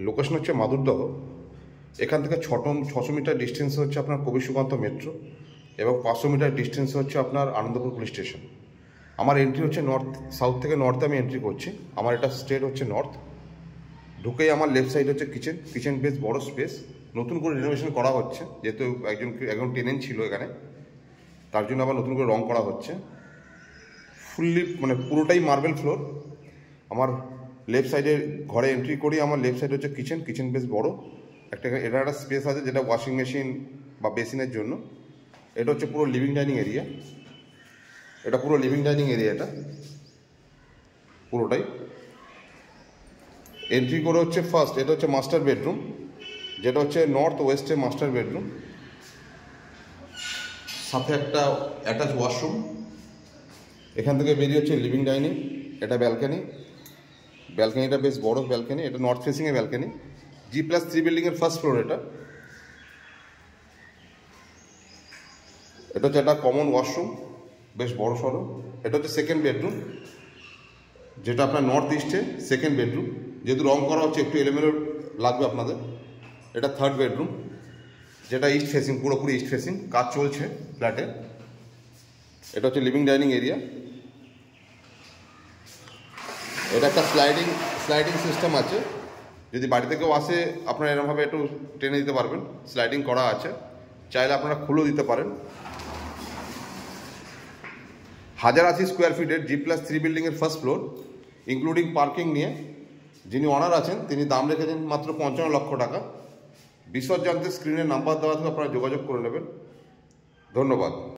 Location হচ্ছে মাধুরদহ। এখান থেকে 600 মিটার ডিস্টেন্স হচ্ছে আপনার কবি সুকান্ত মেট্রো এবং 500 মিটার ডিস্টেন্স হচ্ছে আপনার আনন্দপুর পুলিশ স্টেশন। আমার এন্ট্রি হচ্ছে নর্থ, সাউথ থেকে নর্থে আমি এন্ট্রি করছি। আমার এটা স্টেট হচ্ছে নর্থ। ঢুকেই আমার লেফট সাইড হচ্ছে কিচেন বেশ বড় স্পেস, নতুন করে রিনোভেশন করা হচ্ছে, যেহেতু একজন টেনেন্ট ছিল এখানে, তার জন্য আবার নতুন করে রং করা হচ্ছে। ফুললি পুরোটাই মার্বেল ফ্লোর। আমার লেফট সাইডে ঘরে এন্ট্রি করি, আমার লেফট সাইড হচ্ছে কিচেন বেশ বড়। এটা একটা স্পেস আছে যেটা ওয়াশিং মেশিন বা বেসিনের জন্য। এটা হচ্ছে পুরো লিভিং ডাইনিং এরিয়া। এটা পুরো লিভিং ডাইনিং এরিয়া, এটা পুরোটাই। এন্ট্রি করে হচ্ছে ফার্স্ট, এটা হচ্ছে মাস্টার বেডরুম, যেটা হচ্ছে নর্থ ওয়েস্টে মাস্টার বেডরুম, সাথে একটা অ্যাটাচ ওয়াশরুম। এখান থেকে বেরিয়ে হচ্ছে লিভিং ডাইনিং। এটা ব্যালকানিটা বেশ বড় ব্যালকানি, এটা নর্থ ফেসিংয়ে ব্যালকানি। G+3 বিল্ডিংয়ের ফার্স্ট ফ্লোর। এটা হচ্ছে একটা কমন ওয়াশরুম, বেশ বড় সড়ো। এটা হচ্ছে সেকেন্ড বেডরুম, যেটা আপনার নর্থ ইস্টে সেকেন্ড বেডরুম। যেহেতু রং করা হচ্ছে একটু এলোমেলো লাগবে আপনাদের। এটা থার্ড বেডরুম, যেটা ইস্ট ফেসিং, পুরোপুরি ইস্ট ফেসিং, কাজ চলছে ফ্ল্যাটে। এটা হচ্ছে লিভিং ডাইনিং এরিয়া। এটা একটা স্লাইডিং সিস্টেম আছে, যদি বাড়ি থেকেও আসে আপনারা এরকমভাবে একটু টেনে দিতে পারবেন। স্লাইডিং করা আছে, চাইলে আপনারা খুলেও দিতে পারেন। 1080 স্কোয়ার ফিটের G+3 বিল্ডিংয়ের ফার্স্ট ফ্লোর, ইনক্লুডিং পার্কিং নিয়ে। যিনি অনার আছেন তিনি দাম রেখেছেন মাত্র 55 লক্ষ টাকা। বিশদ জানতে স্ক্রিনে নাম্বার দেওয়া থেকে আপনারা যোগাযোগ করে নেবেন। ধন্যবাদ।